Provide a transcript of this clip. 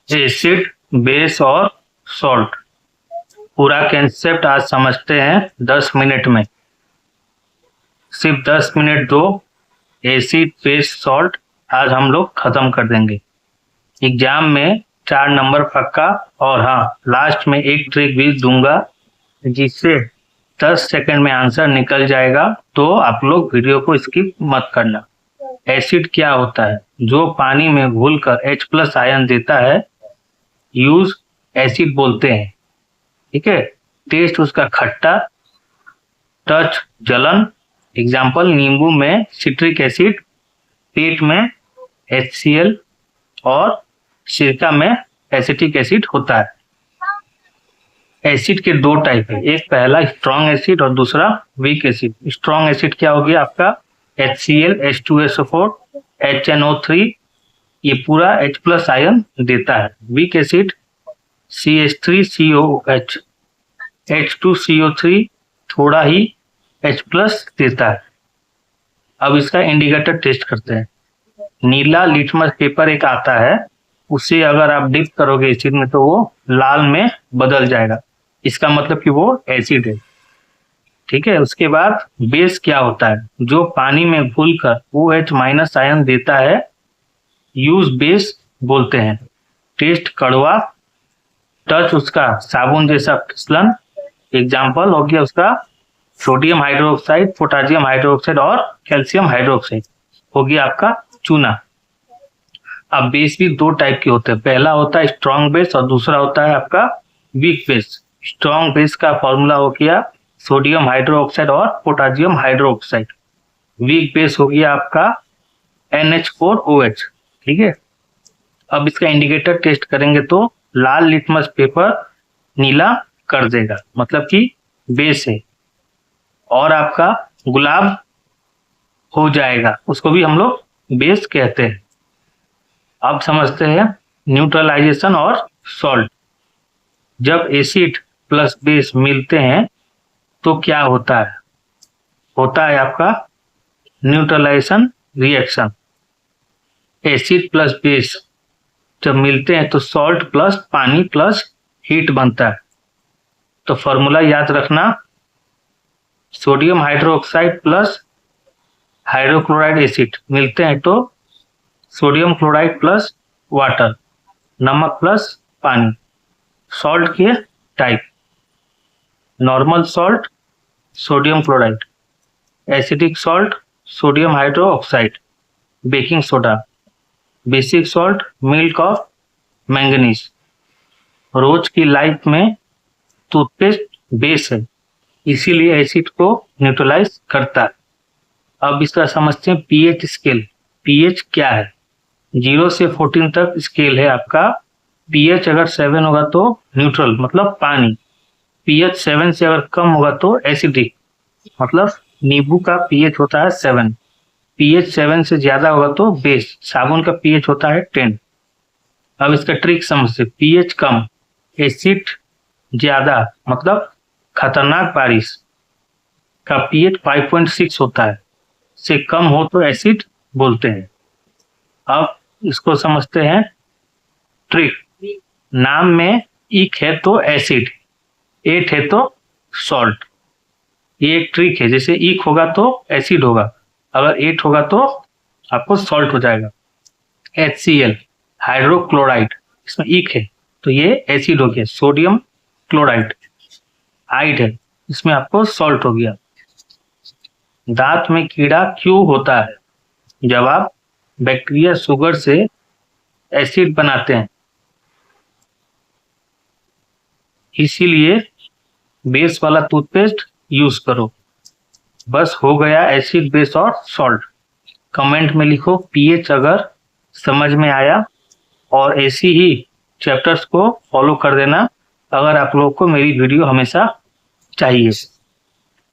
Acid, base और salt, पूरा concept आज समझते हैं 10 मिनट में। सिर्फ 10 मिनट दो, एसिड, बेस, सॉल्ट आज हम लोग खत्म कर देंगे। एग्जाम में 4 नंबर पक्का। और हाँ, लास्ट में एक ट्रिक भी दूंगा जिससे 10 सेकंड में आंसर निकल जाएगा, तो आप लोग वीडियो को स्किप मत करना। एसिड क्या होता है? जो पानी में घुलकर H+ आयन देता है, यूज एसिड बोलते हैं। ठीक है। टेस्ट उसका खट्टा, टच जलन। एग्जाम्पल, नींबू में सिट्रिक एसिड, पेट में HCl और सिरका में एसिटिक एसिड होता है। एसिड के 2 टाइप है, एक पहला स्ट्रॉन्ग एसिड और दूसरा वीक एसिड। स्ट्रॉन्ग एसिड क्या हो गया आपका? HCl, H2SO4, HNO3, ये पूरा H+ आयन देता है। वीक एसिड CH3COH, H2CO3 थोड़ा ही H+ देता है। अब इसका इंडिकेटर टेस्ट करते हैं। नीला लिटमस पेपर एक आता है, उसे अगर आप डिप करोगे एसिड में तो वो लाल में बदल जाएगा, इसका मतलब कि वो एसिड है। ठीक है। उसके बाद बेस क्या होता है? जो पानी में घुलकर OH- आयन देता है, यूज बेस बोलते हैं। टेस्ट कड़वा, टच उसका साबुन जैसा फिसलन। एग्जाम्पल हो गया उसका सोडियम हाइड्रोक्साइड, पोटासियम हाइड्रोक्साइड और कैल्शियम हाइड्रोक्साइड, हो गया आपका चूना। अब बेस भी 2 टाइप के होते हैं, पहला होता है स्ट्रॉन्ग बेस और दूसरा होता है आपका वीक बेस। स्ट्रॉन्ग बेस का फॉर्मूला हो गया सोडियम हाइड्रोक्साइड और पोटासियम हाइड्रोक्साइड। वीक बेस हो गया आपका NH4OH। ठीक है। अब इसका इंडिकेटर टेस्ट करेंगे तो लाल लिटमस पेपर नीला कर देगा, मतलब कि बेस है। और आपका गुलाब हो जाएगा, उसको भी हम लोग बेस कहते हैं। अब समझते हैं न्यूट्रलाइजेशन और सॉल्ट। जब एसिड प्लस बेस मिलते हैं तो क्या होता है? होता है आपका neutralization reaction. Acid plus base जब मिलते हैं तो सॉल्ट प्लस पानी प्लस हीट बनता है। तो फॉर्मूला याद रखना, sodium hydroxide plus hydrochloride acid मिलते हैं तो सोडियम क्लोराइड प्लस वाटर, नमक प्लस पानी। सॉल्ट के type, normal salt sodium chloride, acidic salt sodium hydroxide, baking soda, basic salt milk of manganese. रोज की लाइफ में टूथपेस्ट बेस है, इसीलिए एसिड को न्यूट्रलाइज करता है। अब इसका समझते हैं पीएच स्केल। पीएच क्या है? 0 से 14 तक स्केल है आपका। पीएच अगर 7 होगा तो न्यूट्रल मतलब पानी, पीएच 7 से अगर कम होगा तो एसिडिक, मतलब नींबू का पीएच होता है 7। पीएच 7 से ज्यादा होगा तो बेस, साबुन का पीएच होता है 10। अब इसका ट्रिक समझते, पीएच कम, एसिड ज्यादा, मतलब खतरनाक बारिश का पीएच 5.6 होता है, से कम हो तो एसिड बोलते हैं। अब इसको समझते हैं ट्रिक। नाम में ईक है तो एसिड, 8 है तो सॉल्ट। ये एक ट्रिक है, जैसे ईक होगा तो एसिड होगा, अगर 8 होगा तो आपको सॉल्ट हो जाएगा। HCl हाइड्रोक्लोराइड, इसमें ईक है तो ये एसिड हो गया। सोडियम क्लोराइड हाइड है, इसमें आपको सॉल्ट हो गया। दांत में कीड़ा क्यों होता है? जब आप बैक्टीरिया शुगर से एसिड बनाते हैं, इसीलिए बेस वाला टूथपेस्ट यूज करो। बस हो गया एसिड, बेस और सॉल्ट। कमेंट में लिखो पीएच अगर समझ में आया, और ऐसी ही चैप्टर्स को फॉलो कर देना अगर आप लोगों को मेरी वीडियो हमेशा चाहिए।